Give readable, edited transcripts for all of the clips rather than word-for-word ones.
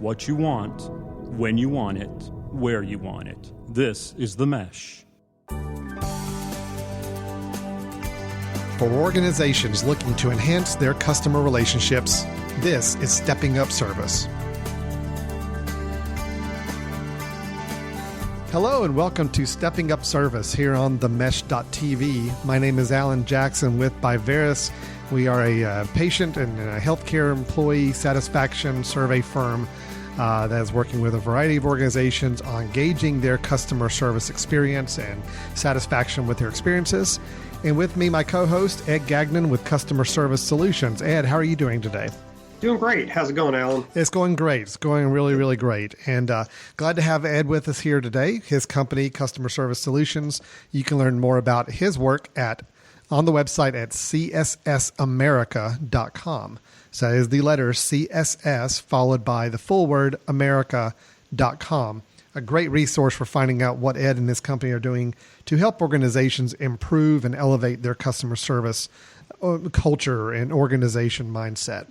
what you want, when you want it, where you want it. This is The Mesh. For organizations looking to enhance their customer relationships, this is Stepping Up Service. Hello and welcome to Stepping Up Service here on themesh.tv. My name is Alan Jackson with Biveris. We are a patient and a healthcare employee satisfaction survey firm that is working with a variety of organizations on gauging their customer service experience and satisfaction with their experiences. And with me, my co-host, Ed Gagnon with Customer Service Solutions. Ed, how are you doing today? Doing great. How's it going, Alan? It's going great. It's going really, really great. And glad to have Ed with us here today. His company, Customer Service Solutions. You can learn more about his work on the website at cssamerica.com. So that is the letter CSS followed by the full word America.com. A great resource for finding out what Ed and his company are doing to help organizations improve and elevate their customer service culture and organization mindset.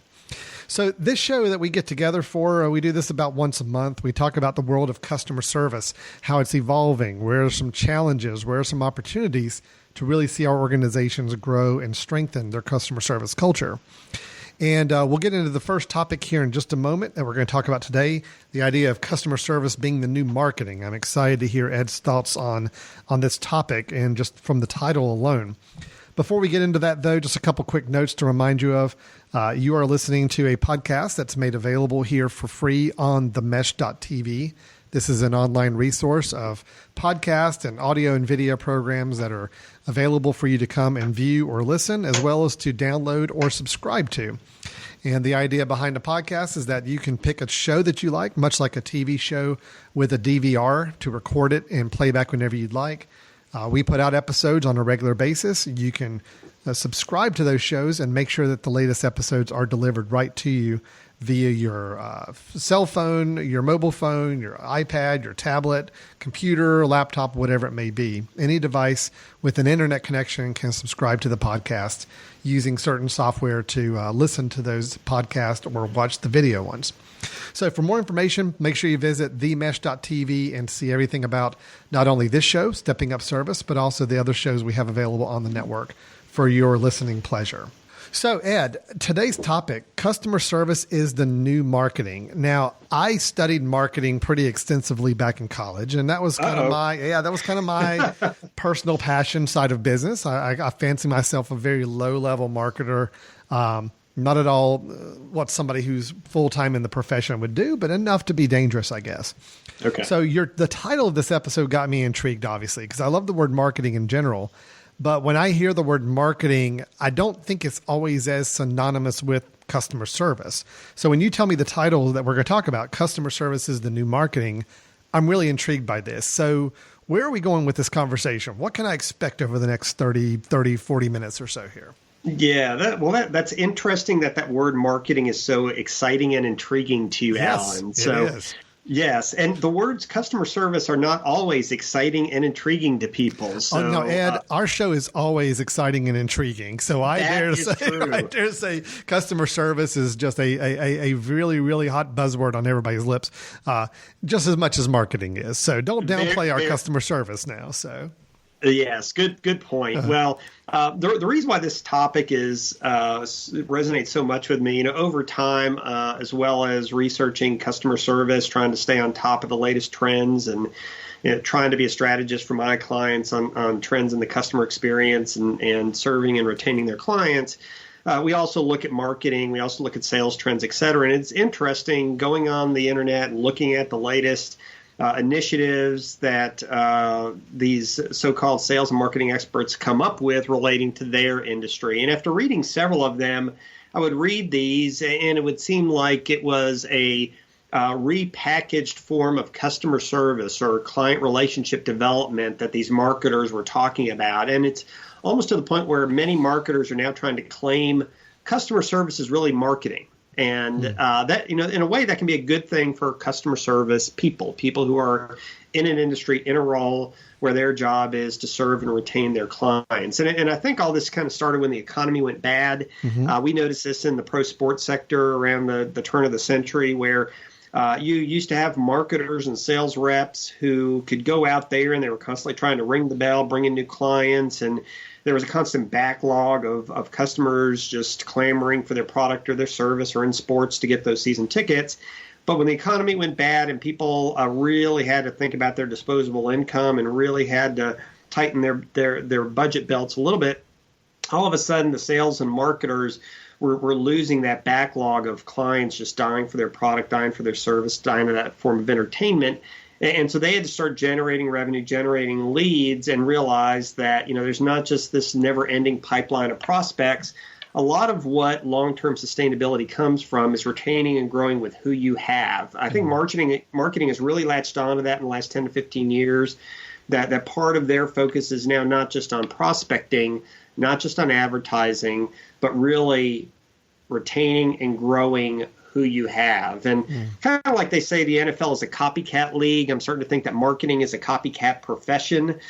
So this show that we get together for, we do this about once a month. We talk about the world of customer service, how it's evolving, where are some challenges, where are some opportunities to really see our organizations grow and strengthen their customer service culture. And we'll get into the first topic here in just a moment that we're going to talk about today, the idea of customer service being the new marketing. I'm excited to hear Ed's thoughts on this topic and just from the title alone. Before we get into that, though, just a couple quick notes to remind you of. You are listening to a podcast that's made available here for free on themesh.tv. This is an online resource of podcast and audio and video programs that are available for you to come and view or listen, as well as to download or subscribe to. And the idea behind a podcast is that you can pick a show that you like, much like a TV show, with a DVR to record it and play back whenever you'd like. We put out episodes on a regular basis. You can subscribe to those shows and make sure that the latest episodes are delivered right to you via your cell phone, your mobile phone, your iPad, your tablet, computer, laptop, whatever it may be. Any device with an internet connection can subscribe to the podcast using certain software to listen to those podcasts or watch the video ones. So for more information, make sure you visit themesh.tv and see everything about not only this show, Stepping Up Service, but also the other shows we have available on the network for your listening pleasure. So, Ed, today's topic, customer service is the new marketing. Now, I studied marketing pretty extensively back in college, and that was kind of my personal passion side of business. I fancy myself a very low-level marketer. Not at all what somebody who's full-time in the profession would do, but enough to be dangerous, I guess. Okay. So the title of this episode got me intrigued, obviously, because I love the word marketing in general. But when I hear the word marketing, I don't think it's always as synonymous with customer service. So when you tell me the title that we're going to talk about, customer service is the new marketing, I'm really intrigued by this. So where are we going with this conversation? What can I expect over the next 30, 40 minutes or so here? Yeah, that's interesting that word marketing is so exciting and intriguing to you, yes, Alan. So it is. Yes, and the words customer service are not always exciting and intriguing to people. So, no, Ed, our show is always exciting and intriguing. So I dare say customer service is just a really, really hot buzzword on everybody's lips, just as much as marketing is. So don't downplay our customer service now. So. Yes, good point. Well, the reason why this topic resonates so much with me, over time, as well as researching customer service, trying to stay on top of the latest trends, and trying to be a strategist for my clients on trends in the customer experience and serving and retaining their clients. We also look at marketing. We also look at sales trends, et cetera. And it's interesting going on the internet and looking at the latest initiatives that these so-called sales and marketing experts come up with relating to their industry. And after reading several of them, I would read these, and it would seem like it was a repackaged form of customer service or client relationship development that these marketers were talking about. And it's almost to the point where many marketers are now trying to claim customer service is really marketing. And that, in a way, that can be a good thing for customer service people who are in an industry, in a role where their job is to serve and retain their clients. And I think all this kind of started when the economy went bad. We noticed this in the pro sports sector around the turn of the century, where You used to have marketers and sales reps who could go out there and they were constantly trying to ring the bell, bring in new clients, and there was a constant backlog of customers just clamoring for their product or their service or in sports to get those season tickets. But when the economy went bad and people really had to think about their disposable income and really had to tighten their budget belts a little bit, all of a sudden the sales and marketers were losing that backlog of clients just dying for their product, dying for their service, dying for that form of entertainment. And so they had to start generating revenue, generating leads, and realize that, there's not just this never-ending pipeline of prospects. A lot of what long-term sustainability comes from is retaining and growing with who you have. I think marketing has really latched on to that in the last 10 to 15 years, that part of their focus is now not just on prospecting, not just on advertising, but really retaining and growing who you have. And kind of like they say, the NFL is a copycat league. I'm starting to think that marketing is a copycat profession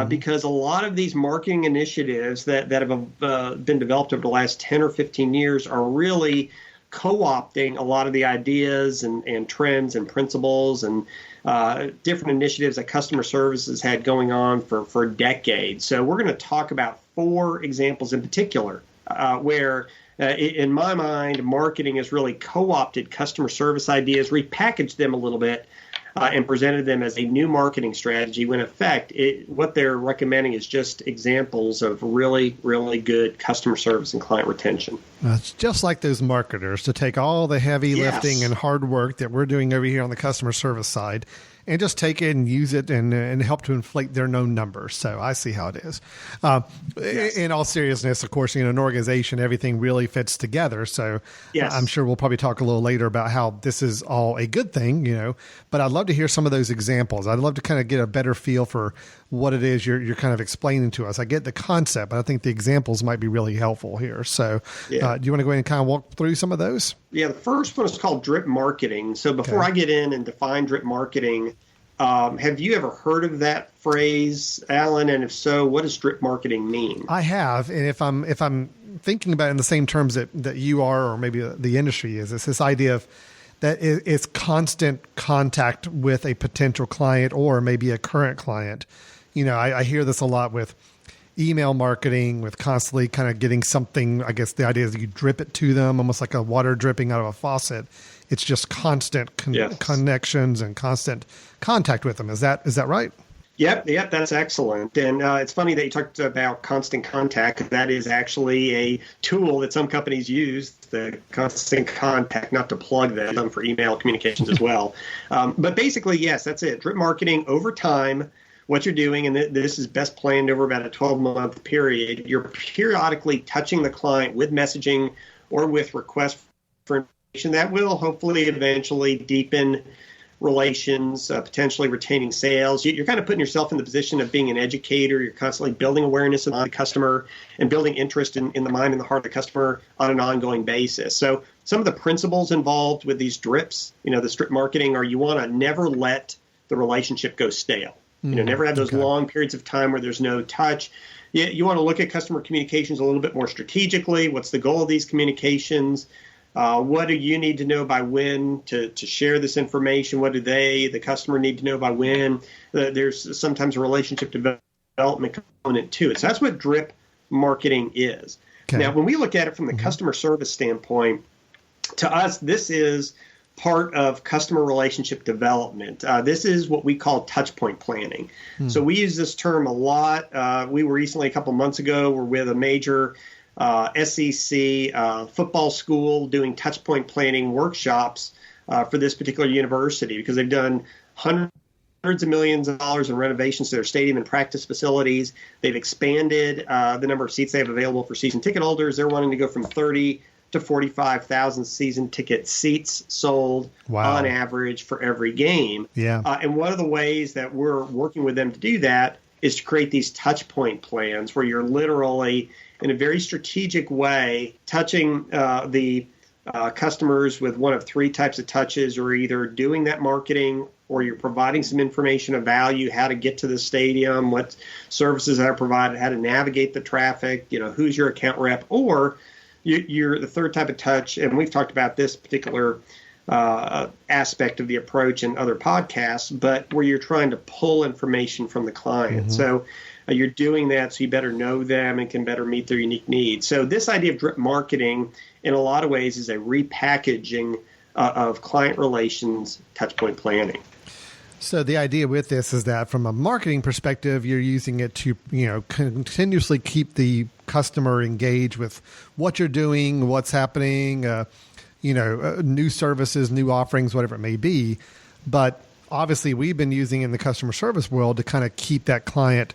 because a lot of these marketing initiatives that have been developed over the last 10 or 15 years are really co-opting a lot of the ideas and trends and principles and different initiatives that customer services had going on for decades. So we're going to talk about 4 examples in particular where in my mind, marketing has really co-opted customer service ideas, repackaged them a little bit, and presented them as a new marketing strategy, when in effect, what they're recommending is just examples of really, really good customer service and client retention. It's just like those marketers to take all the heavy lifting and hard work that we're doing over here on the customer service side and just take it and use it and help to inflate their known numbers. So I see how it is. In all seriousness, of course, in an organization, everything really fits together. So I'm sure we'll probably talk a little later about how this is all a good thing, but I'd love to hear some of those examples. I'd love to kind of get a better feel for what it is you're kind of explaining to us. I get the concept, but I think the examples might be really helpful here. So do you want to go ahead and kind of walk through some of those? Yeah, the first one is called drip marketing. So before I get in and define drip marketing, have you ever heard of that phrase, Alan? And if so, what does drip marketing mean? I have. And if I'm thinking about it in the same terms that you are, or maybe the industry is, it's this idea of that it's constant contact with a potential client or maybe a current client. I hear this a lot with email marketing, with constantly kind of getting something. I guess the idea is you drip it to them, almost like a water dripping out of a faucet. It's just constant connections and constant contact with them. Is that right? Yep, that's excellent. And it's funny that you talked about constant contact. That is actually a tool that some companies use, the constant contact, not to plug them for email communications as well. But basically, yes, that's it. Drip marketing over time. What you're doing, and this is best planned over about a 12-month period, you're periodically touching the client with messaging or with requests for information that will hopefully eventually deepen relations, potentially retaining sales. You're kind of putting yourself in the position of being an educator. You're constantly building awareness of the customer and building interest in the mind and the heart of the customer on an ongoing basis. So some of the principles involved with these drips, the drip marketing, are you want to never let the relationship go stale. Never have those long periods of time where there's no touch. You want to look at customer communications a little bit more strategically. What's the goal of these communications? What do you need to know by when to share this information? What do the customer need to know by when? There's sometimes a relationship development component to it. So that's what drip marketing is. Okay. Now, when we look at it from the customer service standpoint, to us, this is part of customer relationship development. This is what we call touch point planning. So we use this term a lot. We were recently, a couple months ago, we're with a major SEC football school doing touch point planning workshops for this particular university because they've done hundreds of millions of dollars in renovations to their stadium and practice facilities. They've expanded the number of seats they have available for season ticket holders. They're wanting to go from 30 to 45,000 season ticket seats sold on average for every game. And one of the ways that we're working with them to do that is to create these touch point plans where you're literally, in a very strategic way, touching the customers with one of 3 types of touches. Or either doing that marketing, or you're providing some information of value, how to get to the stadium, what services are provided, how to navigate the traffic, who's your account rep, or you're the third type of touch, and we've talked about this particular aspect of the approach in other podcasts, but where you're trying to pull information from the client. Mm-hmm. So you're doing that so you better know them and can better meet their unique needs. So this idea of drip marketing, in a lot of ways, is a repackaging of client relations touchpoint planning. So the idea with this is that from a marketing perspective, you're using it to, continuously keep the customer engaged with what you're doing, what's happening, new services, new offerings, whatever it may be. But obviously we've been using in the customer service world to kind of keep that client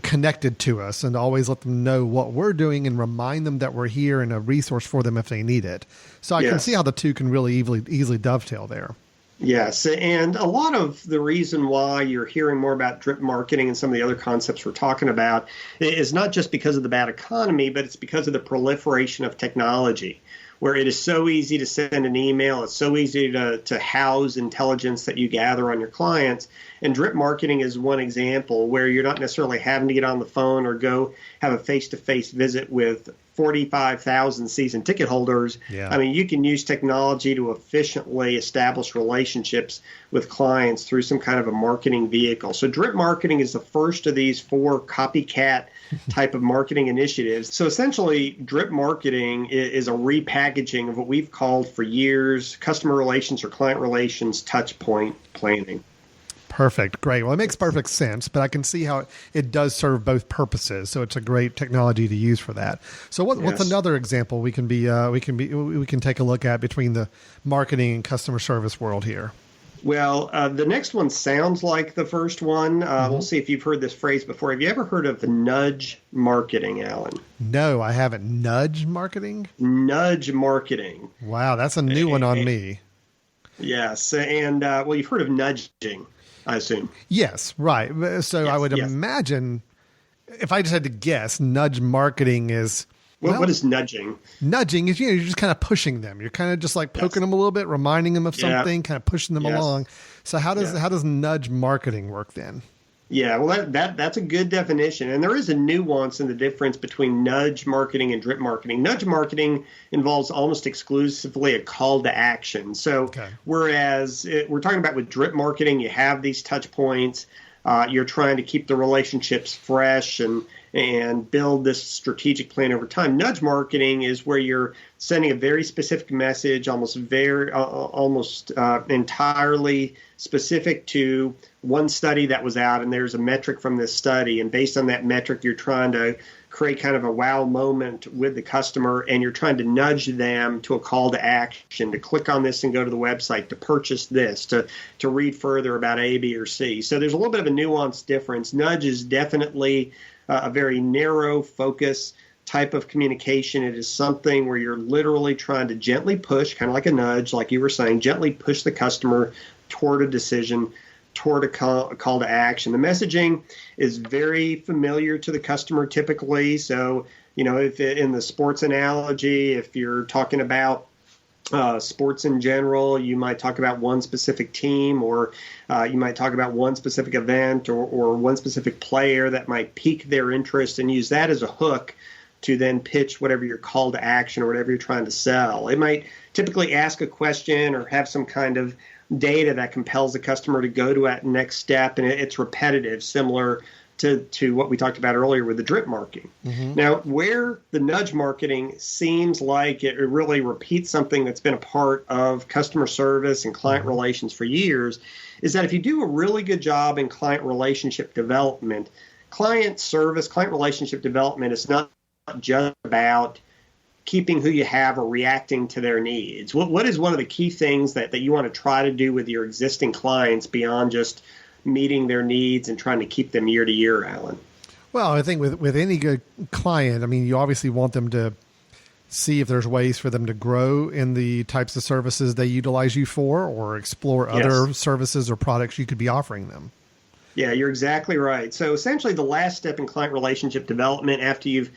connected to us and always let them know what we're doing and remind them that we're here and a resource for them if they need it. So I can see how the two can really easily dovetail there. Yes, and a lot of the reason why you're hearing more about drip marketing and some of the other concepts we're talking about is not just because of the bad economy, but it's because of the proliferation of technology, where it is so easy to send an email, it's so easy to house intelligence that you gather on your clients. And drip marketing is one example where you're not necessarily having to get on the phone or go have a face-to-face visit with 45,000 season ticket holders. Yeah. I mean, you can use technology to efficiently establish relationships with clients through some kind of a marketing vehicle. So drip marketing is the first of these 4 copycat type of marketing initiatives. So essentially, drip marketing is a repackaging of what we've called for years customer relations or client relations touch point planning. Perfect. Great. Well, it makes perfect sense, but I can see how it does serve both purposes. So it's a great technology to use for that. So what's another example we can take a look at between the marketing and customer service world here? Well, the next one sounds like the first one. We'll see if you've heard this phrase before. Have you ever heard of nudge marketing, Alan? No, I haven't. Nudge marketing? Nudge marketing. Wow, that's a new one on me. Yes, and you've heard of nudging, I assume. Yes, right. So I would imagine, if I just had to guess, nudge marketing is... what is nudging? Nudging is, you're just kind of pushing them. You're kind of just like poking them a little bit, reminding them of something, kind of pushing them along. So how does nudge marketing work then? Yeah, well, that's a good definition. And there is a nuance in the difference between nudge marketing and drip marketing. Nudge marketing involves almost exclusively a call to action. So whereas we're talking about with drip marketing, you have these touch points. You're trying to keep the relationships fresh and build this strategic plan over time. Nudge marketing is where you're sending a very specific message, almost entirely specific to one study that was out, and there's a metric from this study, and based on that metric, you're trying to create kind of a wow moment with the customer, and you're trying to nudge them to a call to action, to click on this and go to the website, to purchase this, to read further about A, B, or C. So there's a little bit of a nuanced difference. Nudge is definitely a very narrow focus type of communication. It is something where you're literally trying to gently push, kind of like a nudge, like you were saying, gently push the customer toward a decision, toward a call to action. The messaging is very familiar to the customer typically. So, if in the sports analogy, if you're talking about sports in general, you might talk about one specific team, or you might talk about one specific event or one specific player that might pique their interest, and use that as a hook to then pitch whatever your call to action or whatever you're trying to sell. It might typically ask a question or have some kind of data that compels the customer to go to that next step, and it's repetitive, similar to what we talked about earlier with the drip marketing. Mm-hmm. Now, where the nudge marketing seems like it really repeats something that's been a part of customer service and client relations for years, is that if you do a really good job in client relationship development, client relationship development is not just about keeping who you have or reacting to their needs. What is one of the key things that you want to try to do with your existing clients beyond just meeting their needs and trying to keep them year to year, Alan? Well, I think with any good client, I mean, you obviously want them to see if there's ways for them to grow in the types of services they utilize you for, or explore other services or products you could be offering them. Yeah, you're exactly right. So essentially the last step in client relationship development, after you've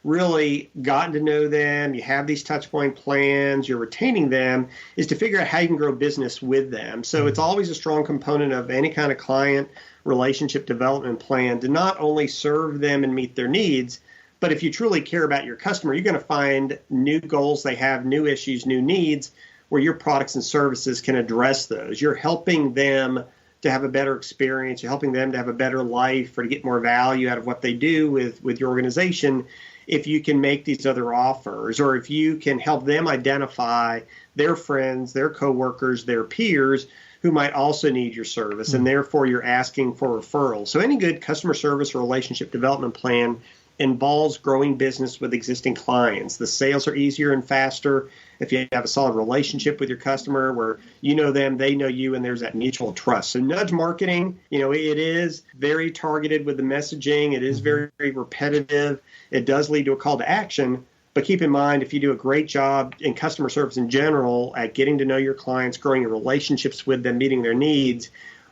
really gotten to know them, you have these touch point plans, you're retaining them, is to figure out how you can grow business with them. So it's always a strong component of any kind of client relationship development plan to not only serve them and meet their needs, but if you truly care about your customer, you're going to find new goals they have, new issues, new needs, where your products and services can address those. You're helping them to have a better experience. You're helping them to have a better life or to get more value out of what they do with your organization if you can make these other offers, or if you can help them identify their friends, their coworkers, their peers who might also need your service, and therefore you're asking for referrals. So any good customer service or relationship development plan involves growing business with existing clients. The sales are easier and faster if you have a solid relationship with your customer where you know them, they know you, and there's that mutual trust. So nudge marketing, it is very targeted with the messaging. It is very, very repetitive. It does lead to a call to action. But keep in mind, if you do a great job in customer service in general at getting to know your clients, growing your relationships with them, meeting their needs,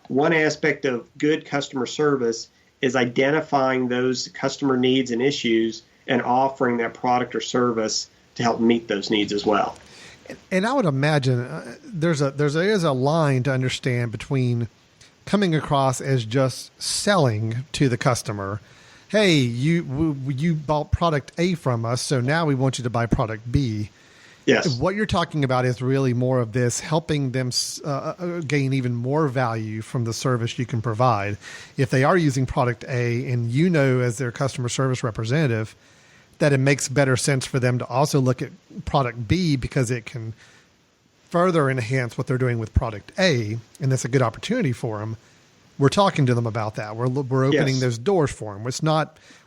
one aspect of good customer service is identifying those customer needs and issues and offering that product or service to help meet those needs as well. And I would imagine there is a line to understand between coming across as just selling to the customer. Hey, you bought product A from us, so now we want you to buy product B. Yes. What you're talking about is really more of this helping them gain even more value from the service you can provide. If they are using product A and you know as their customer service representative that it makes better sense for them to also look at product B because it can further enhance what they're doing with product A, and that's a good opportunity for them, we're talking to them about that. We're opening those doors for them.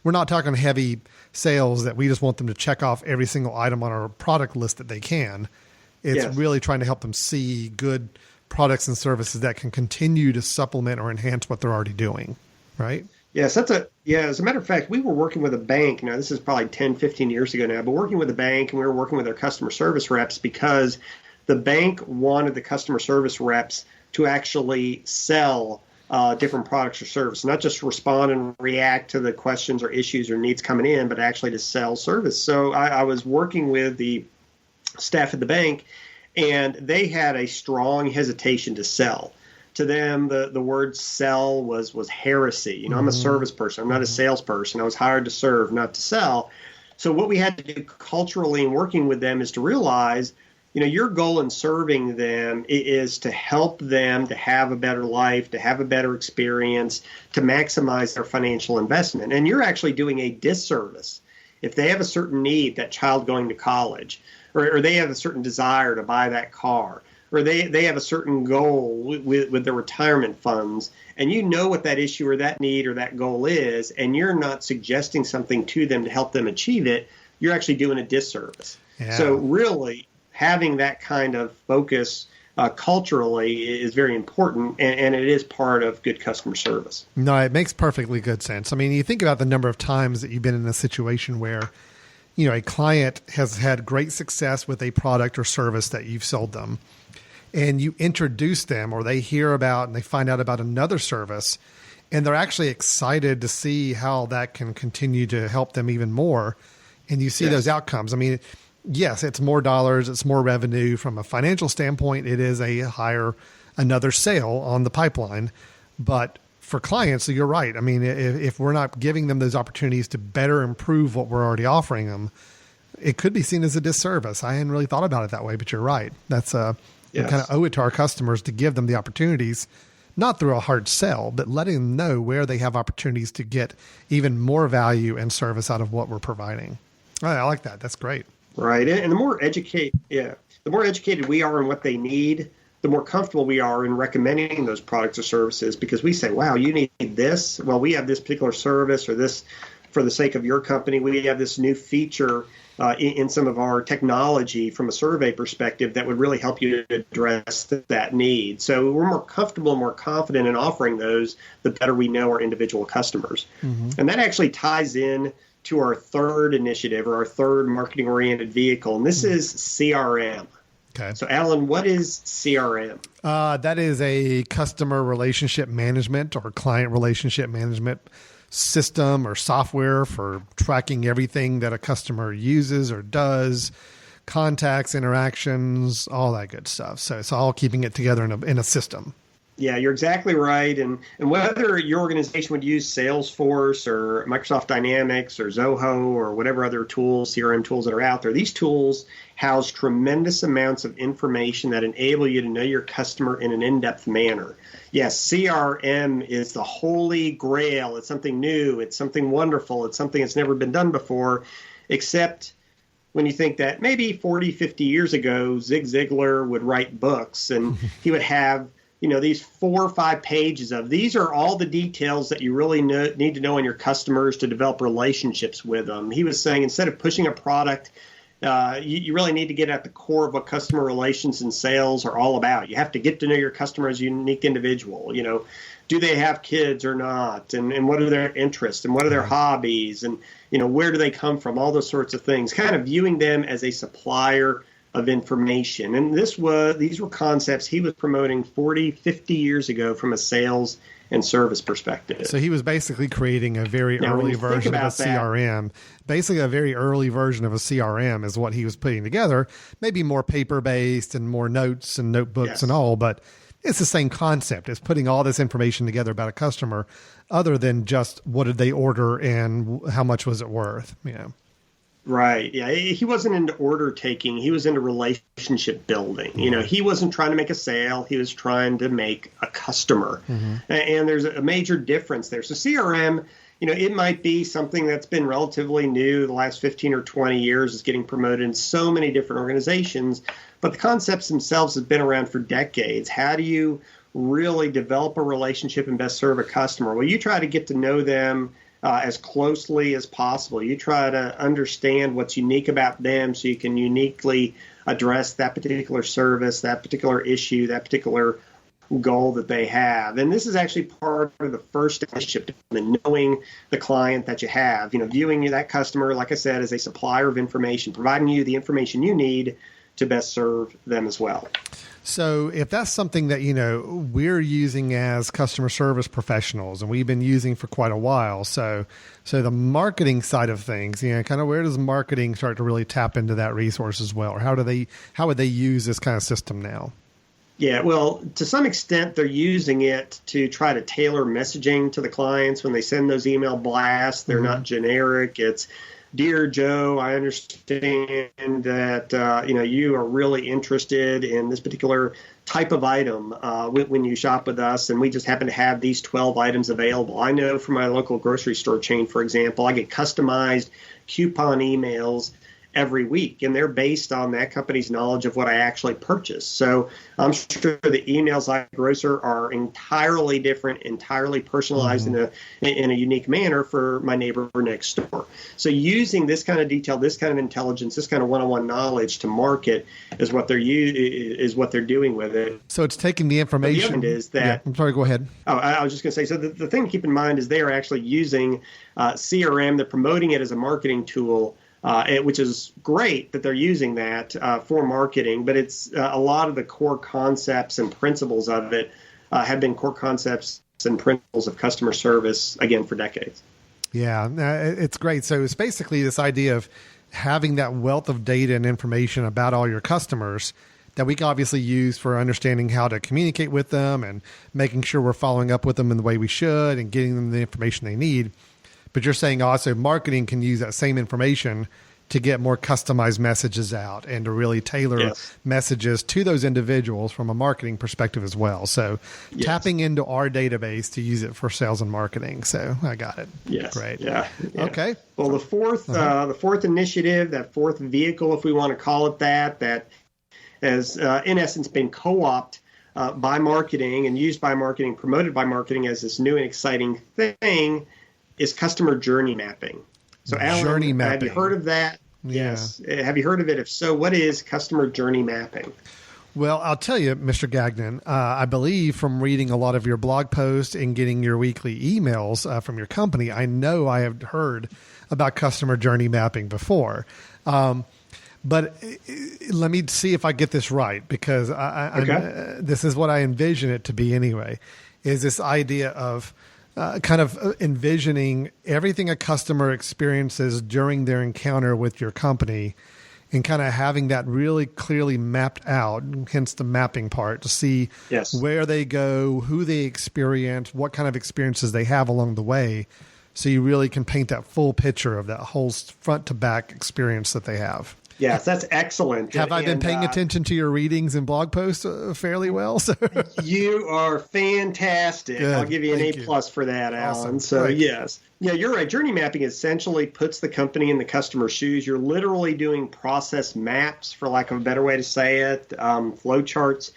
We're not talking heavy sales that we just want them to check off every single item on our product list that they can. It's really trying to help them see good products and services that can continue to supplement or enhance what they're already doing, right? Yes, as a matter of fact, we were working with a bank. Now, this is probably 10, 15 years ago now, but working with a bank, and we were working with our customer service reps because the bank wanted the customer service reps to actually sell different products or services, not just respond and react to the questions or issues or needs coming in, but actually to sell service. So I was working with the staff at the bank, and they had a strong hesitation to sell. To them, the word sell was heresy. I'm a service person. I'm not a salesperson. I was hired to serve, not to sell. So what we had to do culturally in working with them is to realize, your goal in serving them is to help them to have a better life, to have a better experience, to maximize their financial investment. And you're actually doing a disservice if they have a certain need, that child going to college, or they have a certain desire to buy that car, or they have a certain goal with their retirement funds, and you know what that issue or that need or that goal is, and you're not suggesting something to them to help them achieve it, you're actually doing a disservice. Yeah. So really, having that kind of focus culturally is very important, and it is part of good customer service. No, it makes perfectly good sense. I mean, you think about the number of times that you've been in a situation where, a client has had great success with a product or service that you've sold them, and you introduce them, or they hear about and they find out about another service, and they're actually excited to see how that can continue to help them even more. And you see those outcomes. I mean, yes, it's more dollars, it's more revenue from a financial standpoint. It is another sale on the pipeline. But for clients, so you're right. I mean, if we're not giving them those opportunities to better improve what we're already offering them, it could be seen as a disservice. I hadn't really thought about it that way, but you're right. That's we kind of owe it to our customers to give them the opportunities, not through a hard sell, but letting them know where they have opportunities to get even more value and service out of what we're providing. I like that. That's great. Right. And the more educated we are in what they need, the more comfortable we are in recommending those products or services, because we say, wow, you need this. Well, we have this particular service, or this, for the sake of your company, we have this new feature in some of our technology from a survey perspective that would really help you to address that need. So we're more comfortable and more confident in offering those, the better we know our individual customers. Mm-hmm. And that actually ties in to our third initiative, or our third marketing-oriented vehicle, and this is CRM. Okay. So, Alan, what is CRM? That is a customer relationship management or client relationship management system or software for tracking everything that a customer uses or does, contacts, interactions, all that good stuff. So it's all keeping it together in a system. Yeah, you're exactly right. And whether your organization would use Salesforce or Microsoft Dynamics or Zoho or whatever other tools, CRM tools that are out there, these tools house tremendous amounts of information that enable you to know your customer in an in-depth manner. Yes, CRM is the holy grail. It's something new. It's something wonderful. It's something that's never been done before, except when you think that maybe 40, 50 years ago, Zig Ziglar would write books and he would have these 4 or 5 pages of these are all the details that you really need to know on your customers to develop relationships with them. He was saying instead of pushing a product, you really need to get at the core of what customer relations and sales are all about. You have to get to know your customer as a unique individual. Do they have kids or not? And what are their interests? And what are their hobbies? And, where do they come from? All those sorts of things. Kind of viewing them as a supplier of information. And these were concepts he was promoting 40, 50 years ago from a sales and service perspective. So he was basically creating a very early version of a CRM. Basically, a very early version of a CRM is what he was putting together. Maybe more paper-based and more notes and notebooks and all, but it's the same concept. It's putting all this information together about a customer other than just what did they order and how much was it worth, Right. Yeah. He wasn't into order taking. He was into relationship building. He wasn't trying to make a sale. He was trying to make a customer. Mm-hmm. And there's a major difference there. So CRM, it might be something that's been relatively new the last 15 or 20 years, is getting promoted in so many different organizations. But the concepts themselves have been around for decades. How do you really develop a relationship and best serve a customer? Well, you try to get to know them as closely as possible. You try to understand what's unique about them so you can uniquely address that particular service, that particular issue, that particular goal that they have. And this is actually part of the first relationship, knowing the client that you have, viewing that customer, like I said, as a supplier of information, providing you the information you need to best serve them as well. So if that's something that, we're using as customer service professionals and we've been using for quite a while. So the marketing side of things, kind of where does marketing start to really tap into that resource as well? Or how would they use this kind of system now? Yeah, well, to some extent, they're using it to try to tailor messaging to the clients when they send those email blasts. They're not generic. It's, Dear Joe, I understand that you are really interested in this particular type of item when you shop with us, and we just happen to have these 12 items available. I know from my local grocery store chain, for example, I get customized coupon emails every week, and they're based on that company's knowledge of what I actually purchased. So I'm sure the emails I grocer are entirely different, entirely personalized in a unique manner for my neighbor next door. So using this kind of detail, this kind of intelligence, this kind of one-on-one knowledge to market is what they're doing with it. So it's taking the information. But the other is that I'm sorry, go ahead. Oh, I was just going to say, so the thing to keep in mind is they are actually using CRM. They're promoting it as a marketing tool. Which is great that they're using that for marketing, but it's a lot of the core concepts and principles of it have been core concepts and principles of customer service, again, for decades. Yeah, it's great. So it's basically this idea of having that wealth of data and information about all your customers that we can obviously use for understanding how to communicate with them and making sure we're following up with them in the way we should and getting them the information they need. But you're saying also marketing can use that same information to get more customized messages out and to really tailor messages to those individuals from a marketing perspective as well. So tapping into our database to use it for sales and marketing. So I got it. Yes. Great. Yeah. Okay. Well, the fourth initiative, that fourth vehicle, if we want to call it that has in essence been co-opted by marketing and used by marketing, promoted by marketing as this new and exciting thing, is customer journey mapping. So, Alan, journey mapping. Have you heard of that? Yeah. Yes. Have you heard of it? If so, what is customer journey mapping? Well, I'll tell you, Mr. Gagnon, I believe from reading a lot of your blog posts and getting your weekly emails from your company, I know I have heard about customer journey mapping before. But let me see if I get this right, because this is what I envision it to be anyway, is this idea of kind of envisioning everything a customer experiences during their encounter with your company and kind of having that really clearly mapped out, hence the mapping part, to see where they go, who they experience, what kind of experiences they have along the way. So you really can paint that full picture of that whole front to back experience that they have. Yes, that's excellent. Have I been paying attention to your readings and blog posts fairly well? So you are fantastic. Good. I'll give you an A+ for that, Awesome. Alan. So Great. yes. Yeah, you're right. Journey mapping essentially puts the company in the customer's shoes. You're literally doing process maps, for lack of a better way to say it, flow charts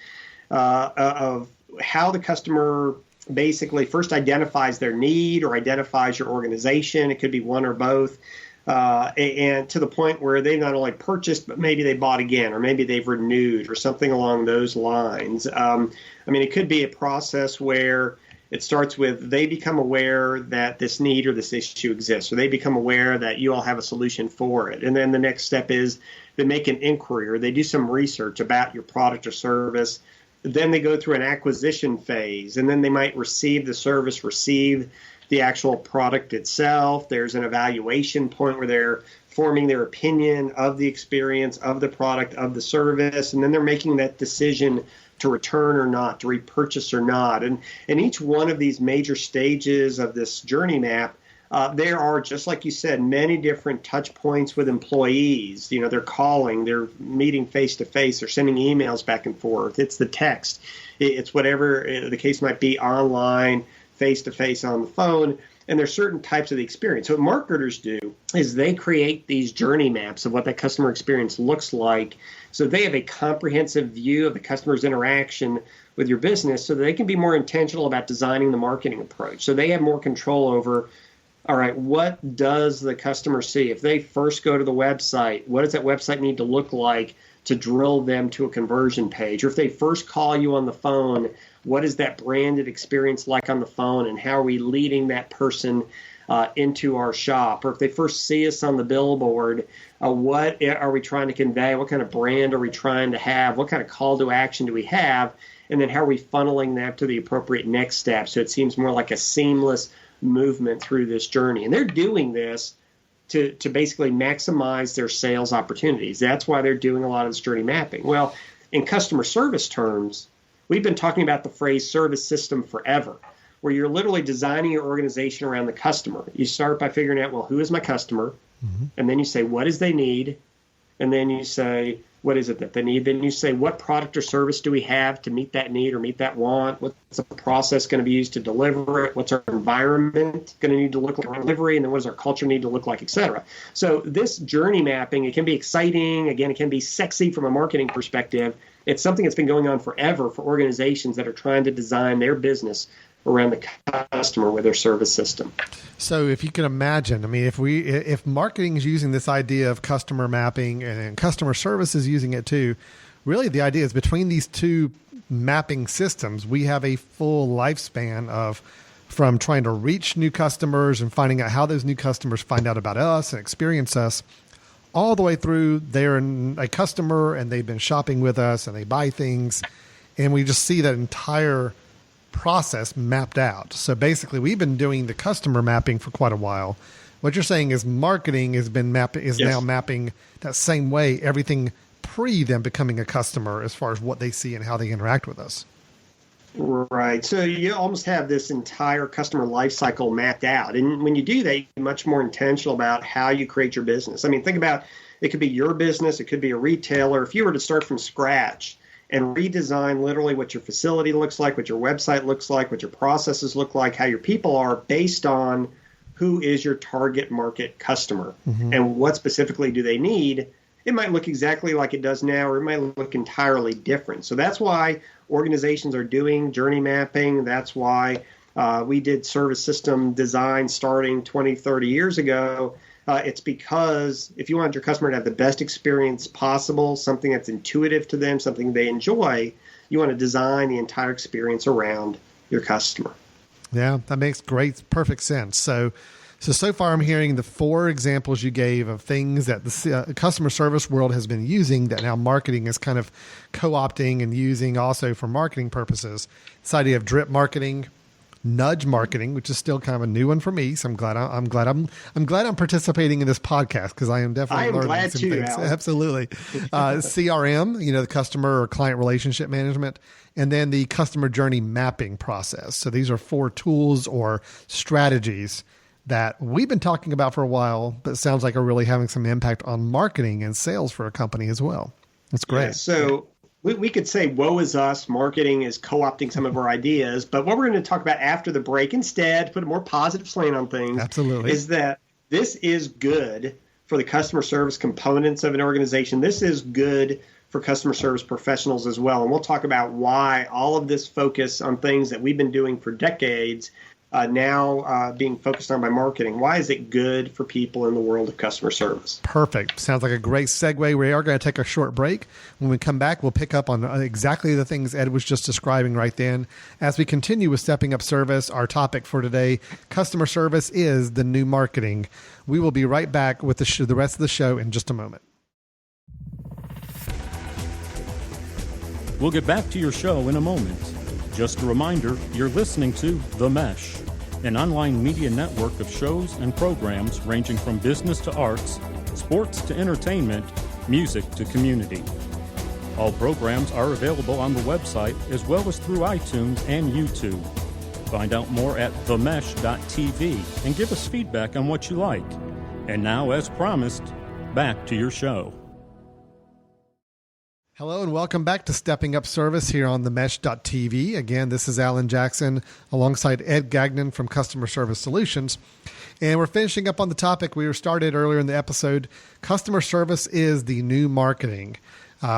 of how the customer basically first identifies their need or identifies your organization. It could be one or both. And to the point where they've not only purchased, but maybe they bought again, or maybe they've renewed, or something along those lines. It could be a process where it starts with they become aware that this need or this issue exists, or they become aware that you all have a solution for it. And then the next step is they make an inquiry, or they do some research about your product or service. Then they go through an acquisition phase, and then they might receive the service, receive the actual product itself. There's an evaluation point where they're forming their opinion of the experience, of the product, of the service, and then they're making that decision to return or not, to repurchase or not. And in each one of these major stages of this journey map, there are, just like you said, many different touch points with employees. You know, they're calling, they're meeting face to face, they're sending emails back and forth. It's the text. It's whatever the case might be, online, face-to-face on the phone, and there's certain types of the experience. So what marketers do is they create these journey maps of what that customer experience looks like, so they have a comprehensive view of the customer's interaction with your business so that they can be more intentional about designing the marketing approach. So they have more control over, all right, what does the customer see? If they first go to the website, what does that website need to look like to drill them to a conversion page? Or if they first call you on the phone, what is that branded experience like on the phone, and how are we leading that person into our shop? Or if they first see us on the billboard, what are we trying to convey? What kind of brand are we trying to have? What kind of call to action do we have? And then how are we funneling that to the appropriate next step, so it seems more like a seamless movement through this journey? And they're doing this to basically maximize their sales opportunities. That's why they're doing a lot of this journey mapping. Well, in customer service terms, we've been talking about the phrase service system forever, where you're literally designing your organization around the customer. You start by figuring out, well, who is my customer? Mm-hmm. And then you say, what does they need? And then you say, what is it that they need? Then you say, what product or service do we have to meet that need or meet that want? What's the process going to be used to deliver it? What's our environment going to need to look like delivery? And then what does our culture need to look like, et cetera? So this journey mapping, it can be exciting. Again, it can be sexy from a marketing perspective. It's something that's been going on forever for organizations that are trying to design their business around the customer with their service system. So if you can imagine, if marketing is using this idea of customer mapping and customer service is using it too, really the idea is between these two mapping systems, we have a full lifespan of from trying to reach new customers and finding out how those new customers find out about us and experience us, all the way through they're a customer and they've been shopping with us and they buy things, and we just see that entire process mapped out. So basically, we've been doing the customer mapping for quite a while. What you're saying is marketing has been now mapping that same way, everything pre them becoming a customer as far as what they see and how they interact with us. Right. So you almost have this entire customer life cycle mapped out. And when you do that, you're much more intentional about how you create your business. I mean, think about, it could be your business, it could be a retailer. If you were to start from scratch and redesign literally what your facility looks like, what your website looks like, what your processes look like, how your people are, based on who is your target market customer, mm-hmm. and what specifically do they need, it might look exactly like it does now, or it might look entirely different. So that's why organizations are doing journey mapping. That's why we did service system design starting 20, 30 years ago. It's because if you want your customer to have the best experience possible, something that's intuitive to them, something they enjoy, you want to design the entire experience around your customer. Yeah, that makes perfect sense. So far I'm hearing the 4 examples you gave of things that the customer service world has been using that now marketing is kind of co-opting and using also for marketing purposes. This idea of drip marketing, nudge marketing, which is still kind of a new one for me. So I'm glad I'm participating in this podcast because I am definitely learning some things. Alan. Absolutely. CRM, the customer or client relationship management, and then the customer journey mapping process. So these are 4 tools or strategies that we've been talking about for a while, but it sounds like are really having some impact on marketing and sales for a company as well. That's great. Yeah, so we could say, woe is us, marketing is co-opting some of our ideas. But what we're going to talk about after the break instead, to put a more positive slant on things, absolutely, is that this is good for the customer service components of an organization. This is good for customer service professionals as well. And we'll talk about why all of this focus on things that we've been doing for decades now being focused on by marketing. Why is it good for people in the world of customer service? Perfect. Sounds like a great segue. We are going to take a short break. When we come back, we'll pick up on exactly the things Ed was just describing right then. As we continue with Stepping Up Service, our topic for today, customer service is the new marketing. We will be right back with the rest of the show in just a moment. We'll get back to your show in a moment. Just a reminder, you're listening to The Mesh, an online media network of shows and programs ranging from business to arts, sports to entertainment, music to community. All programs are available on the website as well as through iTunes and YouTube. Find out more at themesh.tv and give us feedback on what you like. And now, as promised, back to your show. Hello and welcome back to Stepping Up Service here on themesh.tv. Again, this is Alan Jackson alongside Ed Gagnon from Customer Service Solutions. And we're finishing up on the topic we were started earlier in the episode. Customer service is the new marketing.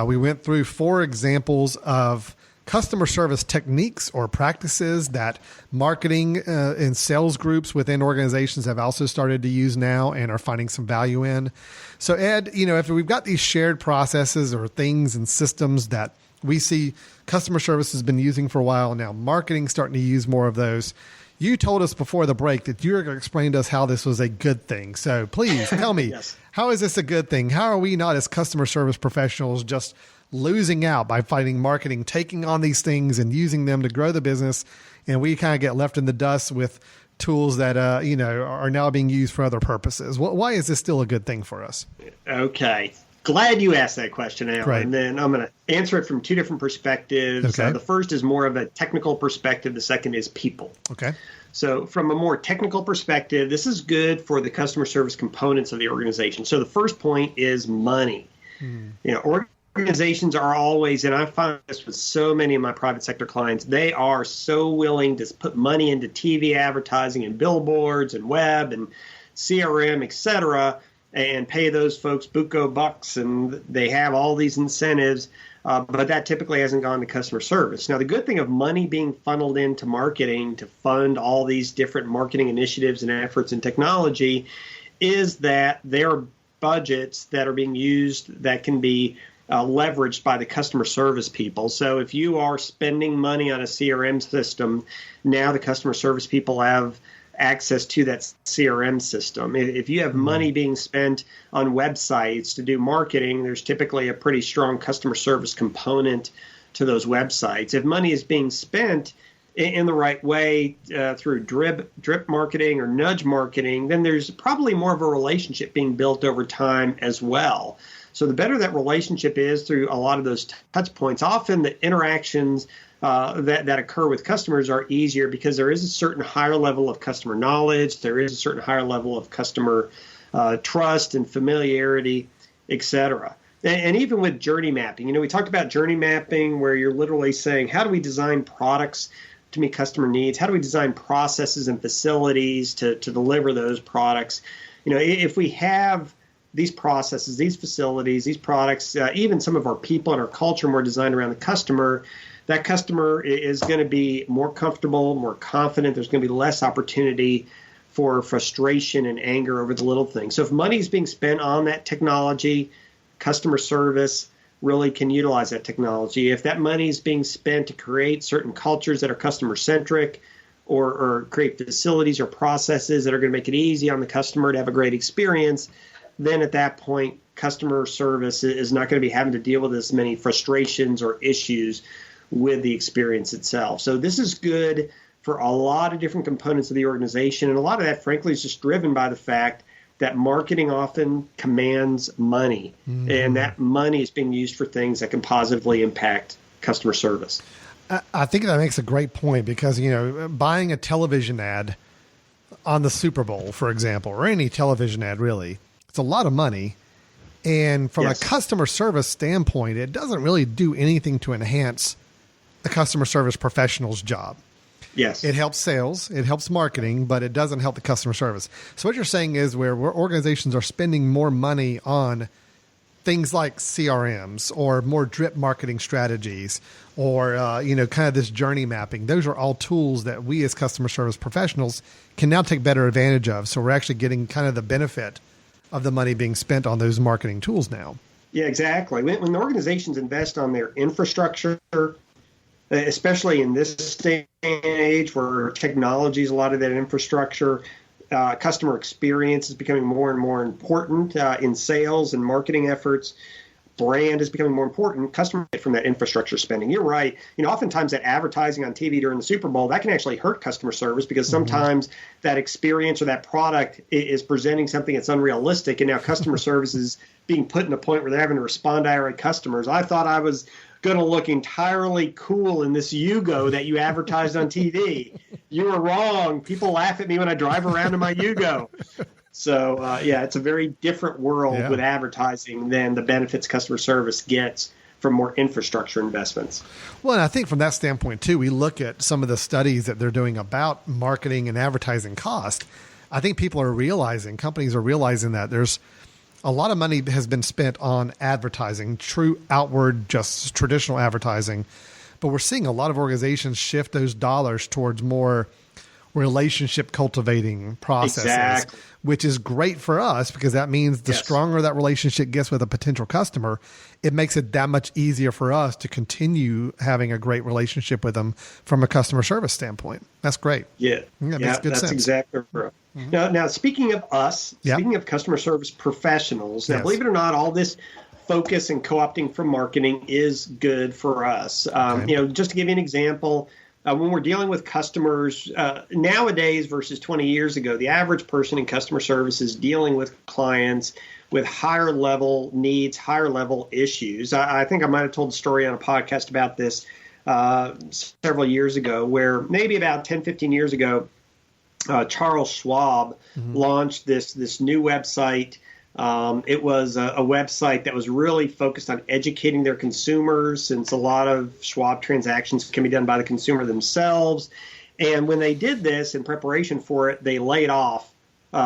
We went through 4 examples of customer service techniques or practices that marketing and sales groups within organizations have also started to use now and are finding some value in. So Ed, if we've got these shared processes or things and systems that we see customer service has been using for a while now, marketing starting to use more of those. You told us before the break that you were going to explain to us how this was a good thing. So please tell me, Yes. How is this a good thing? How are we not as customer service professionals just losing out by fighting marketing, taking on these things and using them to grow the business, and we kind of get left in the dust with tools that are now being used for other purposes? Why is this still a good thing for us? Okay. Glad you asked that question, Alan. Right. And then I'm going to answer it from 2 different perspectives. Okay. The first is more of a technical perspective. The second is people. Okay. So from a more technical perspective, this is good for the customer service components of the organization. So the first point is money. Organizations are always, and I find this with so many of my private sector clients, they are so willing to put money into TV advertising and billboards and web and CRM, et cetera, and pay those folks buco bucks, and they have all these incentives, but that typically hasn't gone to customer service. Now, the good thing of money being funneled into marketing to fund all these different marketing initiatives and efforts in technology is that there are budgets that are being used that can be leveraged by the customer service people. So if you are spending money on a CRM system, now the customer service people have access to that CRM system. If you have money being spent on websites to do marketing, there's typically a pretty strong customer service component to those websites. If money is being spent in the right way through drip marketing or nudge marketing, then there's probably more of a relationship being built over time as well. So the better that relationship is through a lot of those touch points, often the interactions that occur with customers are easier because there is a certain higher level of customer knowledge, there is a certain higher level of customer trust and familiarity, et cetera. And even with journey mapping, we talked about journey mapping where you're literally saying, how do we design products to meet customer needs? How do we design processes and facilities to deliver those products? If we have these processes, these facilities, these products, even some of our people and our culture more designed around the customer, that customer is going to be more comfortable, more confident. There's going to be less opportunity for frustration and anger over the little things. So if money is being spent on that technology, customer service really can utilize that technology. If that money is being spent to create certain cultures that are customer-centric or create facilities or processes that are going to make it easy on the customer to have a great experience, then at that point, customer service is not going to be having to deal with as many frustrations or issues with the experience itself. So this is good for a lot of different components of the organization. And a lot of that, frankly, is just driven by the fact that marketing often commands money, and that money is being used for things that can positively impact customer service. I think that makes a great point because, buying a television ad on the Super Bowl, for example, or any television ad really, it's a lot of money. And from a customer service standpoint, it doesn't really do anything to enhance a customer service professional's job. Yes. It helps sales, it helps marketing, but it doesn't help the customer service. So what you're saying is where organizations are spending more money on things like CRMs or more drip marketing strategies or, kind of this journey mapping. Those are all tools that we as customer service professionals can now take better advantage of. So we're actually getting kind of the benefit of the money being spent on those marketing tools now. Yeah, exactly. When organizations invest on their infrastructure, especially in this day and age where technology is a lot of that infrastructure, customer experience is becoming more and more important in sales and marketing efforts. Brand is becoming more important. Customer from that infrastructure spending. You're right. Oftentimes that advertising on TV during the Super Bowl, that can actually hurt customer service because sometimes that experience or that product is presenting something that's unrealistic, and now customer service is being put in a point where they're having to respond to irate customers. I thought I was going to look entirely cool in this Yugo that you advertised on TV. You were wrong. People laugh at me when I drive around in my Yugo. So, it's a very different world with advertising than the benefits customer service gets from more infrastructure investments. Well, and I think from that standpoint, too, we look at some of the studies that they're doing about marketing and advertising cost. I think companies are realizing that there's a lot of money has been spent on advertising, true outward, just traditional advertising. But we're seeing a lot of organizations shift those dollars towards more relationship cultivating processes, which is great for us because that means the stronger that relationship gets with a potential customer, it makes it that much easier for us to continue having a great relationship with them from a customer service standpoint. That's great. Makes good sense. Exactly right. Now, speaking of us, speaking of customer service professionals, now, believe it or not, all this focus and co-opting from marketing is good for us. Just to give you an example, when we're dealing with customers nowadays versus 20 years ago, the average person in customer service is dealing with clients with higher level needs, higher level issues. I think I might have told a story on a podcast about this several years ago, where maybe about 10, 15 years ago, Charles Schwab launched this new website. It was a website that was really focused on educating their consumers, since a lot of Schwab transactions can be done by the consumer themselves. And when they did this in preparation for it, they laid off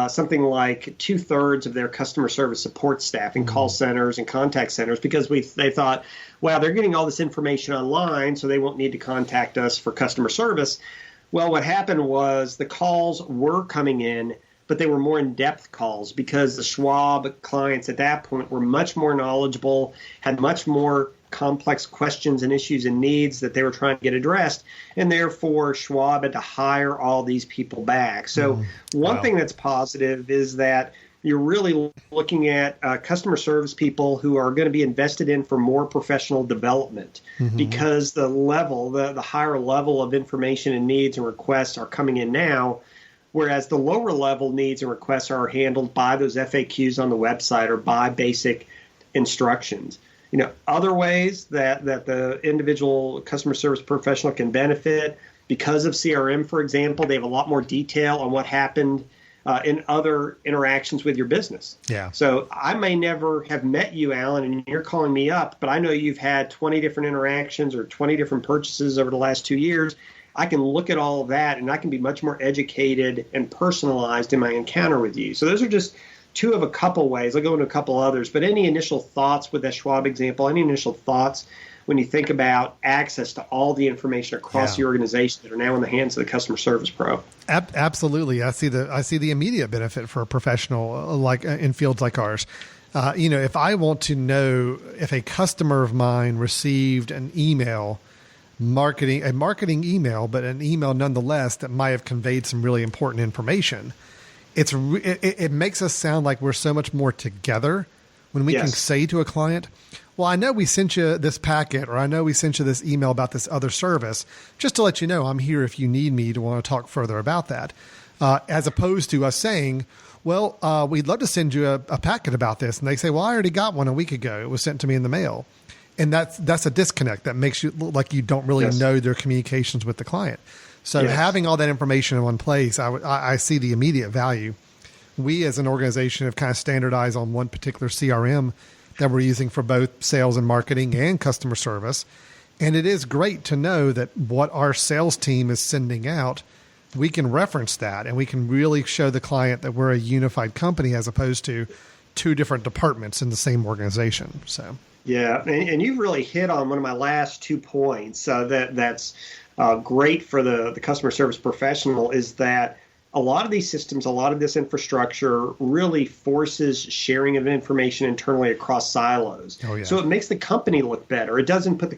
something like 2/3 of their customer service support staff in call centers and contact centers because they thought, wow, they're getting all this information online, so they won't need to contact us for customer service. Well, what happened was the calls were coming in, but they were more in-depth calls because the Schwab clients at that point were much more knowledgeable, had much more complex questions and issues and needs that they were trying to get addressed, and therefore Schwab had to hire all these people back. So one thing that's positive is that you're really looking at customer service people who are going to be invested in for more professional development because the higher level of information and needs and requests are coming in now, whereas the lower level needs and requests are handled by those FAQs on the website or by basic instructions. Other ways that the individual customer service professional can benefit because of CRM, for example, they have a lot more detail on what happened in other interactions with your business. So I may never have met you, Alan, and you're calling me up, but I know you've had 20 different interactions or 20 different purchases over the last 2 years. I can look at all of that, and I can be much more educated and personalized in my encounter with you. So those are just two of a couple ways. I'll go into a couple others, but any initial thoughts with that Schwab example, any initial thoughts when you think about access to all the information across the organization that are now in the hands of the customer service pro? Absolutely. I see the immediate benefit for a professional like in fields like ours. If I want to know if a customer of mine received an email, a marketing email, but an email nonetheless that might have conveyed some really important information, it makes us sound like we're so much more together when we can say to a client, well, I know we sent you this packet, or I know we sent you this email about this other service. Just to let you know, I'm here if you need me to want to talk further about that. As opposed to us saying, well, we'd love to send you a packet about this. And they say, well, I already got one a week ago. It was sent to me in the mail. And that's a disconnect that makes you look like you don't really know their communications with the client. So having all that information in one place, I see the immediate value. We as an organization have kind of standardized on one particular CRM that we're using for both sales and marketing and customer service. And it is great to know that what our sales team is sending out, we can reference that and we can really show the client that we're a unified company as opposed to two different departments in the same organization. So, yeah, and you really hit on one of my last 2 points that's great for the customer service professional is that a lot of these systems, a lot of this infrastructure really forces sharing of information internally across silos. Oh, yeah. So it makes the company look better. It doesn't put the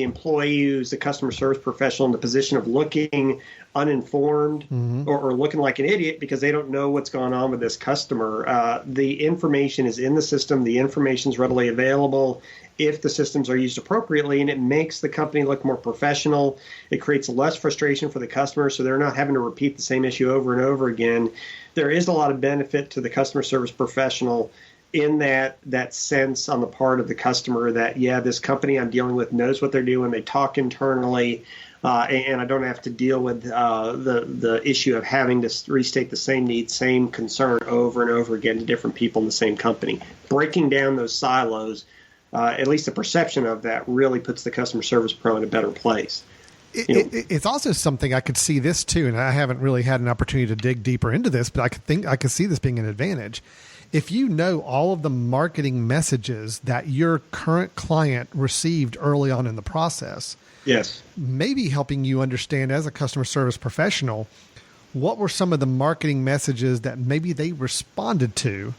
employee who's the customer service professional in the position of looking uninformed or looking like an idiot because they don't know what's going on with this customer. The information is in the system. The information is readily available if the systems are used appropriately, and it makes the company look more professional. It creates less frustration for the customer, so they're not having to repeat the same issue over and over again. There is a lot of benefit to the customer service professional in that sense on the part of the customer that, this company I'm dealing with knows what they're doing. They talk internally, and I don't have to deal with the issue of having to restate the same needs, same concern over and over again to different people in the same company. Breaking down those silos, at least the perception of that, really puts the customer service pro in a better place. It's also something I could see this too, and I haven't really had an opportunity to dig deeper into this, but I could see this being an advantage. If you know all of the marketing messages that your current client received early on in the process, maybe helping you understand as a customer service professional, what were some of the marketing messages that maybe they responded to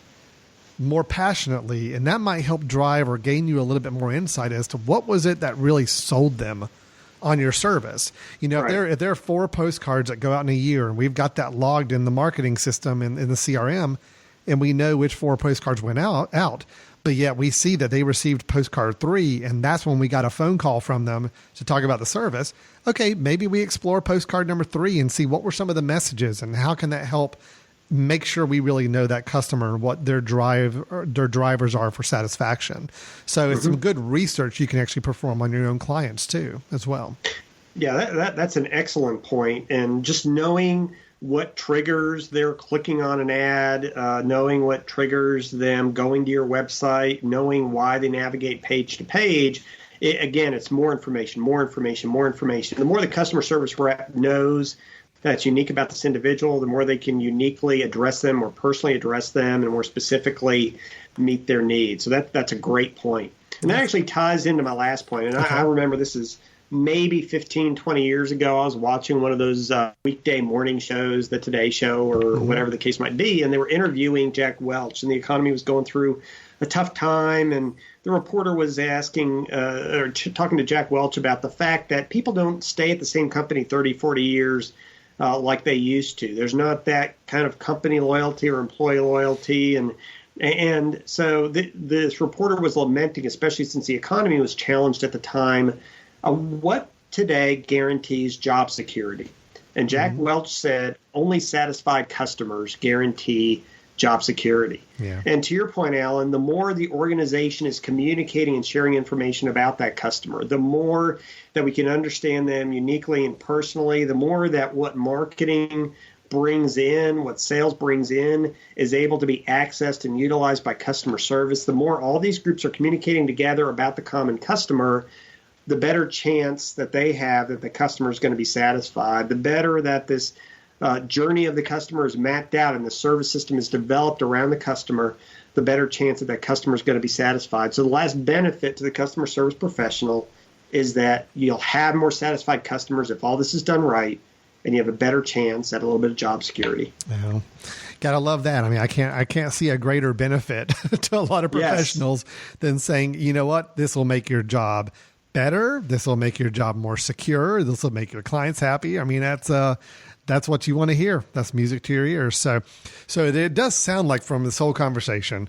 more passionately, and that might help drive or gain you a little bit more insight as to what was it that really sold them on your service. If there are 4 postcards that go out in a year, and we've got that logged in the marketing system in the CRM, and we know which 4 postcards went out, but yet we see that they received postcard 3, and that's when we got a phone call from them to talk about the service. Okay, maybe we explore postcard number 3 and see what were some of the messages and how can that help make sure we really know that customer and what their drivers are for satisfaction. So it's some good research you can actually perform on your own clients too, as well. Yeah, that's an excellent point. And just knowing what triggers they're clicking on an ad, knowing what triggers them going to your website, knowing why they navigate page to page. It's more information. The more the customer service rep knows that's unique about this individual, the more they can uniquely address them or personally address them and more specifically meet their needs. So that's a great point. And that actually ties into my last point. And I remember this is maybe 15, 20 years ago. I was watching one of those weekday morning shows, the Today Show or whatever the case might be, and they were interviewing Jack Welch, and the economy was going through a tough time, and the reporter was asking talking to Jack Welch about the fact that people don't stay at the same company 30, 40 years like they used to. There's not that kind of company loyalty or employee loyalty. And so this reporter was lamenting, especially since the economy was challenged at the time, what today guarantees job security? And Jack Welch said, only satisfied customers guarantee job security. Yeah. And to your point, Alan, the more the organization is communicating and sharing information about that customer, the more that we can understand them uniquely and personally, the more that what marketing brings in, what sales brings in, is able to be accessed and utilized by customer service, the more all these groups are communicating together about the common customer, the better chance that they have that the customer is going to be satisfied, the better that this journey of the customer is mapped out and the service system is developed around the customer, the better chance that that customer is going to be satisfied. So the last benefit to the customer service professional is that you'll have more satisfied customers if all this is done right, and you have a better chance at a little bit of job security. Yeah. Gotta love that. I mean, I can't see a greater benefit to a lot of professionals than saying, you know what, this will make your job better. This will make your job more secure. This will make your clients happy. I mean, that's what you want to hear. That's music to your ears. So it does sound like from this whole conversation,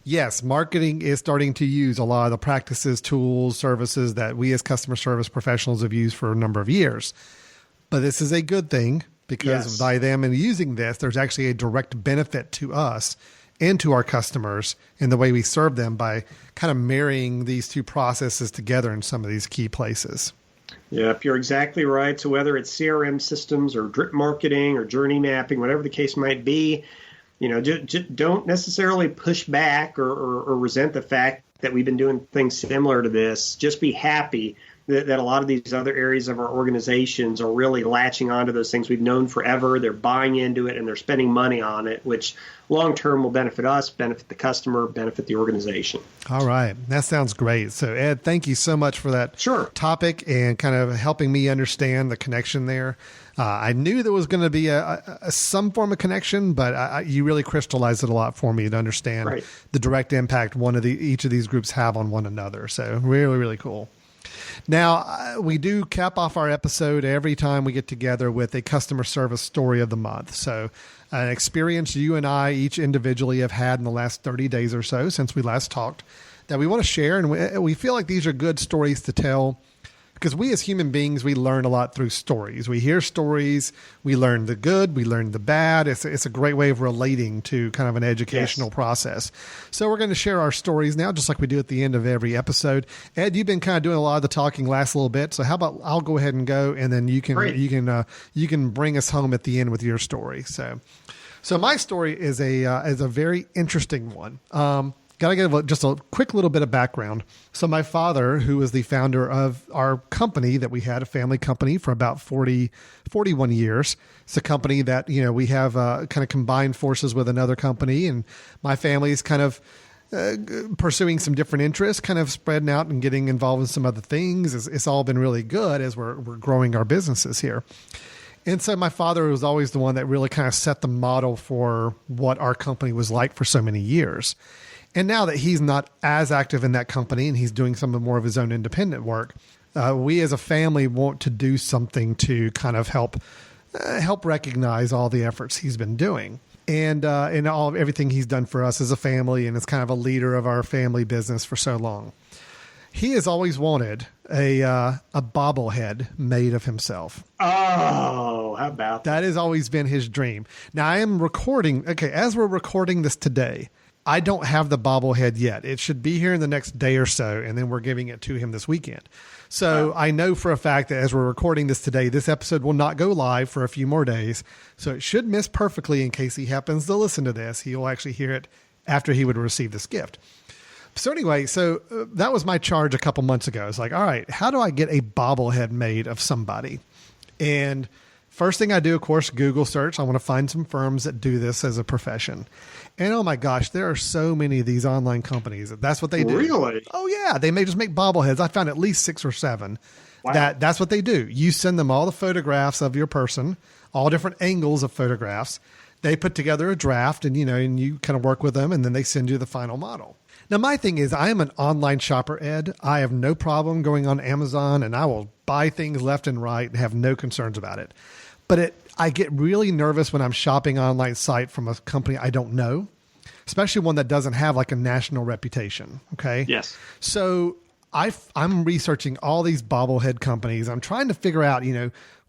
yes, marketing is starting to use a lot of the practices, tools, services that we as customer service professionals have used for a number of years. But this is a good thing because by them and using this, there's actually a direct benefit to us and to our customers in the way we serve them by kind of marrying these two processes together in some of these key places. Yep, you're exactly right. So whether it's CRM systems or drip marketing or journey mapping, whatever the case might be, don't necessarily push back or resent the fact that we've been doing things similar to this. Just be happy that a lot of these other areas of our organizations are really latching onto those things we've known forever. They're buying into it and they're spending money on it, which long term will benefit us, benefit the customer, benefit the organization. All right. That sounds great. So, Ed, thank you so much for that topic and kind of helping me understand the connection there. I knew there was going to be some form of connection, but you really crystallized it a lot for me to understand the direct impact each of these groups have on one another. So really, really cool. Now, we do cap off our episode every time we get together with a customer service story of the month. So an experience you and I each individually have had in the last 30 days or so since we last talked that we want to share. And we feel like these are good stories to tell because we as human beings, we learn a lot through stories. We hear stories, we learn the good, we learn the bad. It's a great way of relating to kind of an educational process. So we're going to share our stories now, just like we do at the end of every episode. Ed, you've been kind of doing a lot of the talking last little bit. So how about I'll go ahead and go, and then you can bring us home at the end with your story. So my story is a very interesting one. Got to give just a quick little bit of background. So my father, who was the founder of our company that we had, a family company for about 41 years. It's a company that, we have kind of combined forces with another company, and my family's kind of pursuing some different interests, kind of spreading out and getting involved in some other things. It's all been really good as we're growing our businesses here. And so my father was always the one that really kind of set the model for what our company was like for so many years. And now that he's not as active in that company and he's doing some more of his own independent work, we as a family want to do something to kind of help recognize all the efforts he's been doing and everything he's done for us as a family, and as kind of a leader of our family business for so long. He has always wanted a bobblehead made of himself. Oh, how about that? That has always been his dream. Now I am recording. Okay, as we're recording this today, I don't have the bobblehead yet. It should be here in the next day or so, and then we're giving it to him this weekend. So I know for a fact that as we're recording this today, this episode will not go live for a few more days. So it should miss perfectly in case he happens to listen to this. He will actually hear it after he would receive this gift. So anyway, that was my charge a couple months ago. It's like, all right, how do I get a bobblehead made of somebody? And first thing I do, of course, Google search. I want to find some firms that do this as a profession. And oh my gosh, there are so many of these online companies. That's what they do. Really? Oh yeah. They may just make bobbleheads. I found at least 6 or 7. Wow. That's what they do. You send them all the photographs of your person, all different angles of photographs. They put together a draft and you kind of work with them, and then they send you the final model. Now, my thing is I am an online shopper, Ed. I have no problem going on Amazon, and I will buy things left and right and have no concerns about it. But I get really nervous when I'm shopping online site from a company I don't know, especially one that doesn't have like a national reputation. Okay. Yes. So I'm researching all these bobblehead companies. I'm trying to figure out,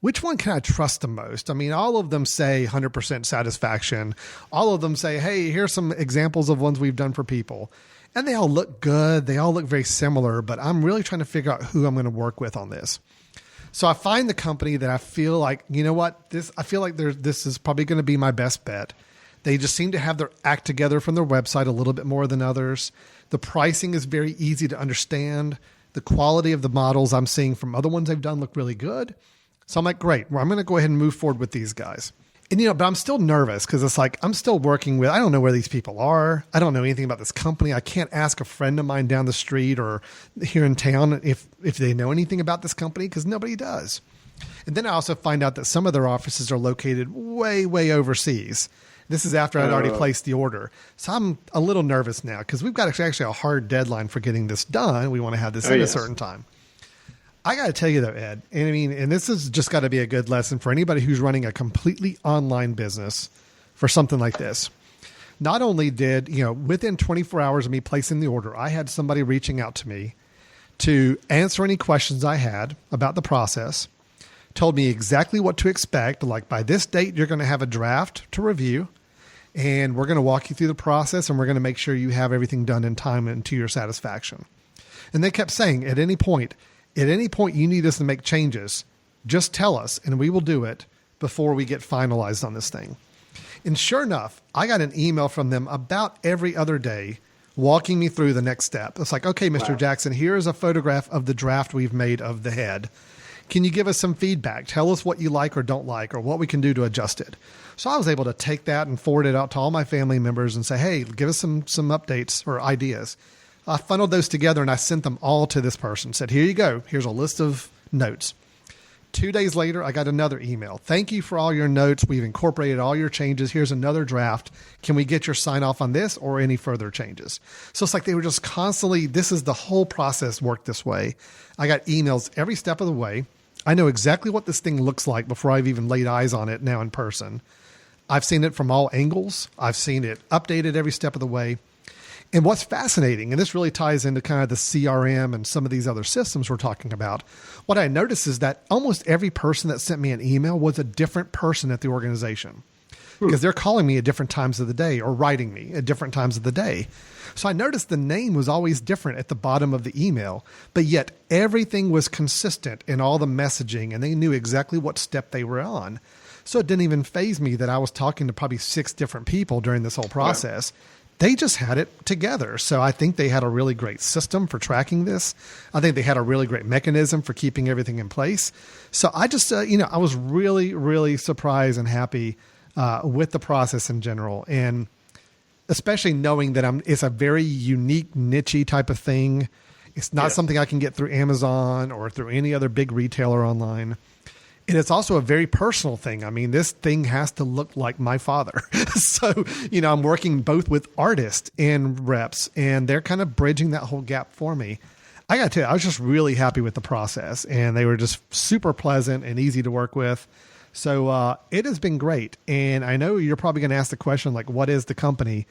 which one can I trust the most? I mean, all of them say 100% satisfaction. All of them say, hey, here's some examples of ones we've done for people. And they all look good. They all look very similar, but I'm really trying to figure out who I'm going to work with on this. So I find the company that I feel like, I feel like this is probably going to be my best bet. They just seem to have their act together from their website a little bit more than others. The pricing is very easy to understand. The quality of the models I'm seeing from other ones they've done look really good. So I'm like, great, well, I'm going to go ahead and move forward with these guys. And, but I'm still nervous because it's like, I'm still working with, I don't know where these people are. I don't know anything about this company. I can't ask a friend of mine down the street or here in town if they know anything about this company, because nobody does. And then I also find out that some of their offices are located way, way overseas. This is after I'd already placed the order. So I'm a little nervous now because we've got actually a hard deadline for getting this done. We want to have this in a certain time. I got to tell you though, Ed, and this has just got to be a good lesson for anybody who's running a completely online business for something like this. not only did, within 24 hours of me placing the order, I had somebody reaching out to me to answer any questions I had about the process, told me exactly what to expect. Like, by this date, you're going to have a draft to review, and we're going to walk you through the process, and we're going to make sure you have everything done in time and to your satisfaction. And they kept saying, at any point you need us to make changes, just tell us, and we will do it before we get finalized on this thing. And sure enough, I got an email from them about every other day walking me through the next step. It's like, okay, Mr. Wow. Jackson, here's a photograph of the draft we've made of the head. Can you give us some feedback? Tell us what you like or don't like, or what we can do to adjust it. So I was able to take that and forward it out to all my family members and say, hey, give us some updates or ideas. I funneled those together and I sent them all to this person. Said, here you go. Here's a list of notes. 2 days later, I got another email. Thank you for all your notes. We've incorporated all your changes. Here's another draft. Can we get your sign off on this or any further changes? So it's like they were just constantly, this is the whole process worked this way. I got emails every step of the way. I know exactly what this thing looks like before I've even laid eyes on it now in person. I've seen it from all angles. I've seen it updated every step of the way. And what's fascinating, and this really ties into kind of the CRM and some of these other systems we're talking about, what I noticed is that almost every person that sent me an email was a different person at the organization because they're calling me at different times of the day or writing me at different times of the day. So I noticed the name was always different at the bottom of the email, but yet everything was consistent in all the messaging and they knew exactly what step they were on. So it didn't even faze me that I was talking to probably 6 different people during this whole process. Yeah. They just had it together. So I think they had a really great system for tracking this. I think they had a really great mechanism for keeping everything in place. So I just, I was really, really surprised and happy with the process in general. And especially knowing that it's a very unique, niche-y type of thing. It's not something I can get through Amazon or through any other big retailer online. And it's also a very personal thing. I mean, this thing has to look like my father. So, I'm working both with artists and reps, and they're kind of bridging that whole gap for me. I got to tell you, I was just really happy with the process, and they were just super pleasant and easy to work with. So it has been great. And I know you're probably going to ask the question, like, what is the company?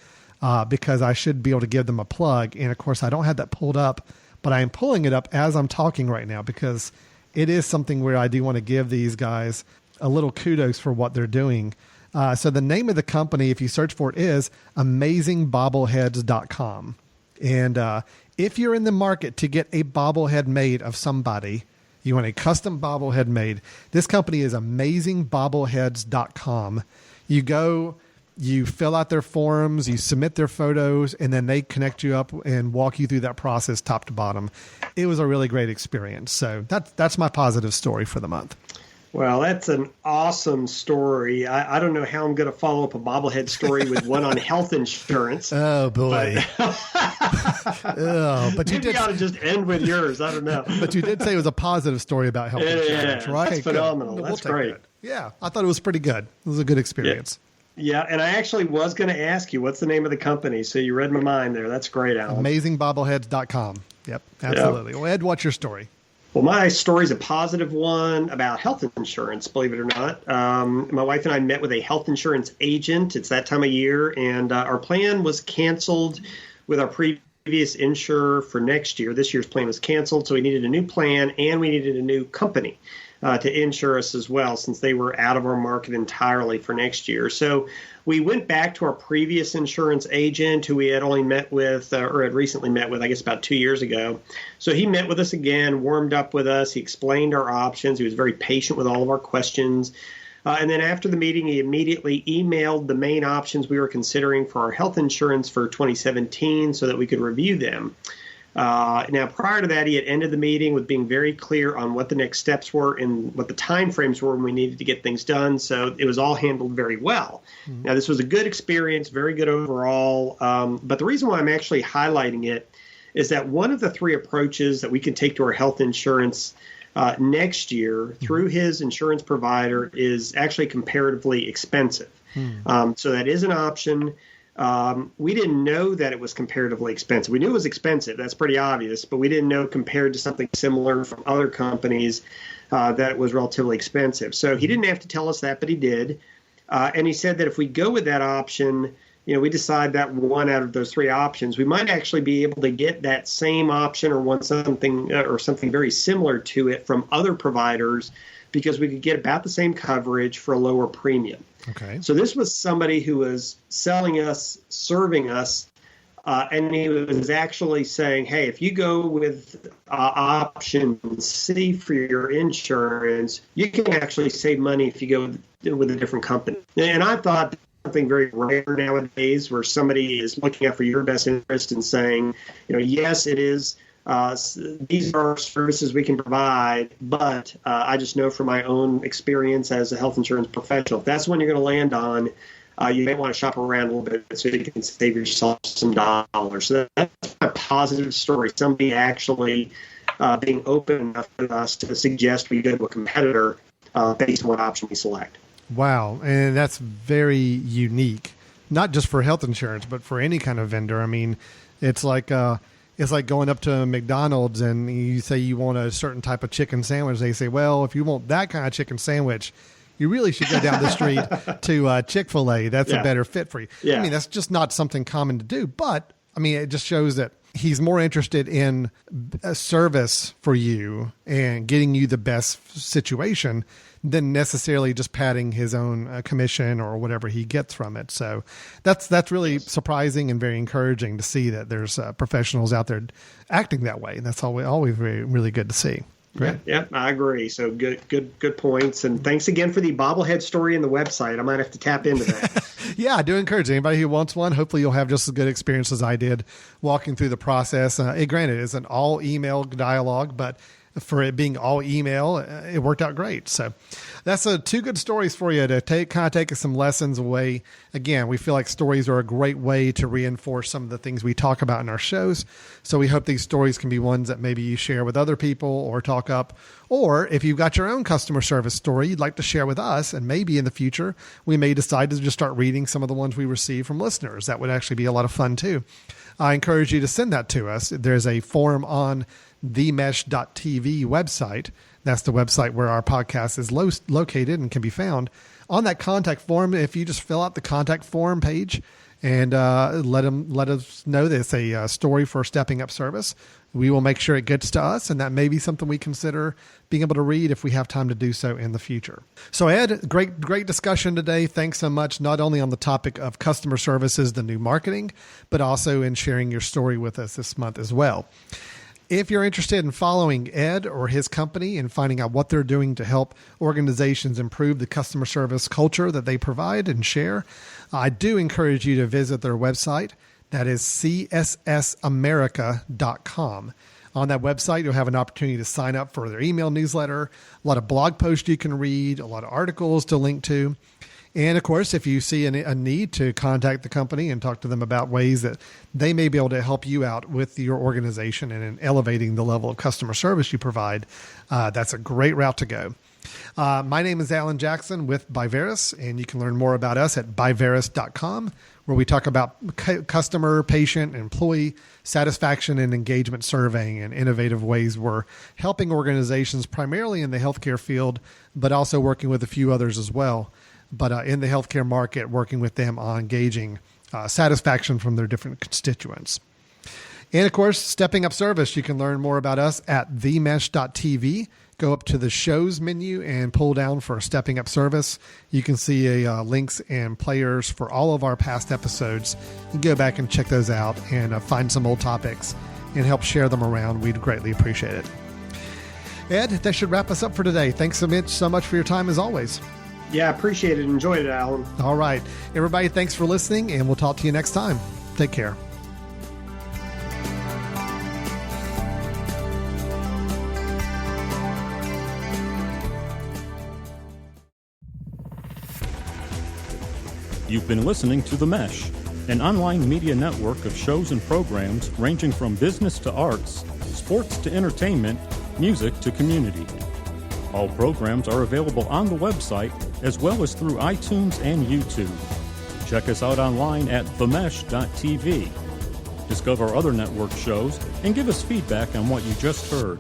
Because I should be able to give them a plug. And, of course, I don't have that pulled up, but I am pulling it up as I'm talking right now because it is something where I do want to give these guys a little kudos for what they're doing. So the name of the company, if you search for it, is AmazingBobbleheads.com. And if you're in the market to get a bobblehead made of somebody, you want a custom bobblehead made, this company is AmazingBobbleheads.com. You go, you fill out their forms, you submit their photos, and then they connect you up and walk you through that process top to bottom. It was a really great experience. So that's my positive story for the month. Well, that's an awesome story. I don't know how I'm going to follow up a bobblehead story with one on health insurance. Oh, boy. But you maybe ought to just end with yours. I don't know. But you did say it was a positive story about health insurance, right? That's phenomenal. That's great. Yeah, I thought it was pretty good. It was a good experience. Yeah, and I actually was going to ask you, what's the name of the company? So you read my mind there. That's great, Alan. AmazingBobbleheads.com. Yep, absolutely. Yep. Well, Ed, what's your story? Well, my story is a positive one about health insurance, believe it or not. My wife and I met with a health insurance agent. It's that time of year, and our plan was canceled with our previous insurer for next year. This year's plan was canceled, so we needed a new plan, and we needed a new company to insure us as well, since they were out of our market entirely for next year. So we went back to our previous insurance agent who we had only met with or had recently met with, I guess, about 2 years ago. So he met with us again, warmed up with us. He explained our options. He was very patient with all of our questions. And then after the meeting, he immediately emailed the main options we were considering for our health insurance for 2017 so that we could review them. Now, prior to that, he had ended the meeting with being very clear on what the next steps were and what the time frames were when we needed to get things done. So it was all handled very well. Mm-hmm. Now, this was a good experience, very good overall. But the reason why I'm actually highlighting it is that one of the 3 approaches that we can take to our health insurance next year through his insurance provider is actually comparatively expensive. So that is an option. We didn't know that it was comparatively expensive. We knew it was expensive. That's pretty obvious. But we didn't know compared to something similar from other companies that it was relatively expensive. So he didn't have to tell us that, but he did. And he said that if we go with that option, we decide that one out of those three options, we might actually be able to get that same option or something very similar to it from other providers, because we could get about the same coverage for a lower premium. Okay. So this was somebody who was selling us, serving us, and he was actually saying, hey, if you go with option C for your insurance, you can actually save money if you go with a different company. And I thought something very rare nowadays, where somebody is looking out for your best interest and saying, yes, it is. These are services we can provide, but I just know from my own experience as a health insurance professional, if that's one you're going to land on, you may want to shop around a little bit so you can save yourself some dollars. So that's a positive story. Somebody actually being open enough with us to suggest we go to a competitor based on what option we select. Wow. And that's very unique, not just for health insurance, but for any kind of vendor. I mean, it's like going up to McDonald's and you say you want a certain type of chicken sandwich. They say, well, if you want that kind of chicken sandwich, you really should go down the street to Chick-fil-A. That's a better fit for you. Yeah. I mean, that's just not something common to do. But, I mean, it just shows that he's more interested in a service for you and getting you the best situation than necessarily just padding his own commission or whatever he gets from it. So that's really surprising and very encouraging to see that there's professionals out there acting that way. That's always really good to see. Great. Yeah, I agree. So good points. And thanks again for the bobblehead story in the website. I might have to tap into that. Yeah, I do encourage anybody who wants one. Hopefully you'll have just as good experience as I did walking through the process. Granted, it's an all email dialogue, but for it being all email, it worked out great. So that's two good stories for you to take us some lessons away. Again, we feel like stories are a great way to reinforce some of the things we talk about in our shows. So we hope these stories can be ones that maybe you share with other people or talk up. Or if you've got your own customer service story you'd like to share with us, and maybe in the future, we may decide to just start reading some of the ones we receive from listeners. That would actually be a lot of fun too. I encourage you to send that to us. There's a form on themesh.tv website. That's the website where our podcast is located and can be found. On that contact form, if you just fill out the contact form page and let us know that it's a story for Stepping Up Service, we will make sure it gets to us, and that may be something we consider being able to read if we have time to do so in the future. So Ed, great discussion today. Thanks so much, not only on the topic of customer services, the new marketing, but also in sharing your story with us this month as well. If you're interested in following Ed or his company and finding out what they're doing to help organizations improve the customer service culture that they provide and share, I do encourage you to visit their website. That is cssamerica.com. On that website, you'll have an opportunity to sign up for their email newsletter, a lot of blog posts you can read, a lot of articles to link to. And of course, if you see a need to contact the company and talk to them about ways that they may be able to help you out with your organization and in elevating the level of customer service you provide, that's a great route to go. My name is Alan Jackson with Biveris, and you can learn more about us at biveris.com, where we talk about customer, patient, employee satisfaction and engagement surveying and innovative ways we're helping organizations primarily in the healthcare field, but also working with a few others as well. But in the healthcare market, working with them on gauging satisfaction from their different constituents. And of course, Stepping Up Service, you can learn more about us at themesh.tv. Go up to the shows menu and pull down for Stepping Up Service. You can see links and players for all of our past episodes. You can go back and check those out and find some old topics and help share them around. We'd greatly appreciate it. Ed, that should wrap us up for today. Thanks so much for your time as always. Yeah, appreciate it. Enjoyed it, Alan. All right. Everybody, thanks for listening, and we'll talk to you next time. Take care. You've been listening to The Mesh, an online media network of shows and programs ranging from business to arts, sports to entertainment, music to community. All programs are available on the website as well as through iTunes and YouTube. Check us out online at themesh.tv. Discover other network shows and give us feedback on what you just heard.